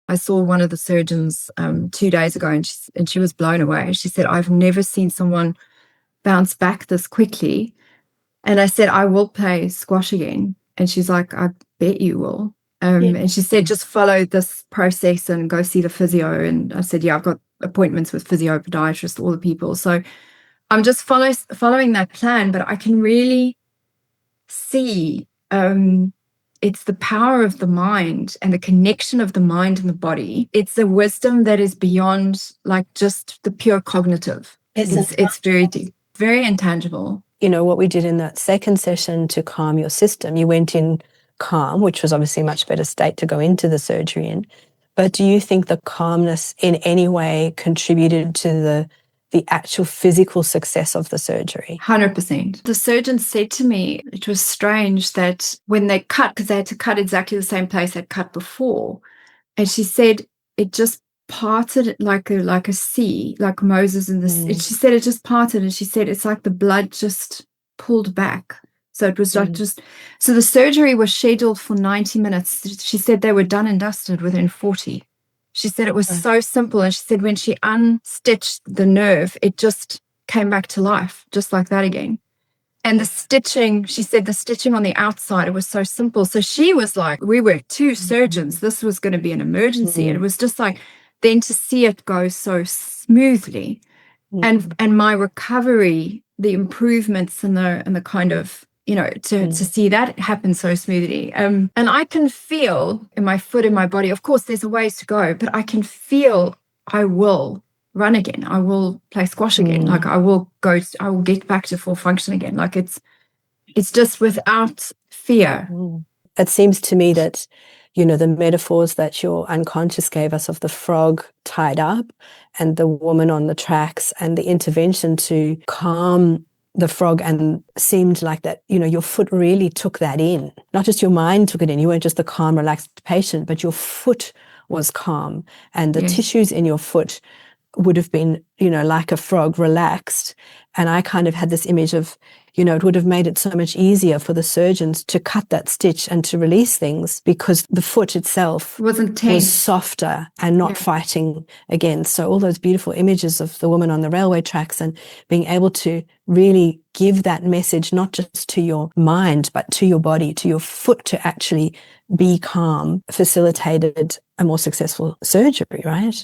I saw one of the surgeons 2 days ago, and she was blown away. She said, I've never seen someone bounce back this quickly. And I said, I will play squash again. And she's like, I bet you will. And she said, just follow this process and go see the physio. And I said, yeah, I've got appointments with physio, podiatrists, all the people. So I'm just following that plan, but I can really see it's the power of the mind and the connection of the mind and the body. It's a wisdom that is beyond like just the pure cognitive. It's very deep, very intangible. You know, what we did in that second session to calm your system, you went in calm, which was obviously a much better state to go into the surgery in. But do you think the calmness in any way contributed to the actual physical success of the surgery? 100%. The surgeon said to me, it was strange that when they cut, because they had to cut exactly the same place they'd cut before, and she said it just parted like a sea, like Moses in this. She said it just parted, and she said it's like the blood just pulled back. So it was like so the surgery was scheduled for 90 minutes. She said they were done and dusted within 40. She said it was so simple. And she said when she unstitched the nerve, it just came back to life, just like that again. And the stitching, she said the stitching on the outside, it was so simple. So she was like, we were two surgeons. This was going to be an emergency. And it was just like, then to see it go so smoothly and my recovery, the improvements and the kind of, you know, to see that happen so smoothly. And I can feel in my foot, in my body, of course, there's a ways to go, but I can feel I will run again. I will play squash again. Like I will get back to full function again. Like it's just without fear. It seems to me that, you know, the metaphors that your unconscious gave us of the frog tied up and the woman on the tracks and the intervention to calm the frog, and seemed like that, you know, your foot really took that in. Not just your mind took it in. You weren't just the calm, relaxed patient, but your foot was calm, and the tissues in your foot would have been, you know, like a frog, relaxed. And I kind of had this image of, you know, it would have made it so much easier for the surgeons to cut that stitch and to release things because the foot itself was softer and not fighting against. So all those beautiful images of the woman on the railway tracks and being able to really give that message, not just to your mind, but to your body, to your foot, to actually be calm, facilitated a more successful surgery, right?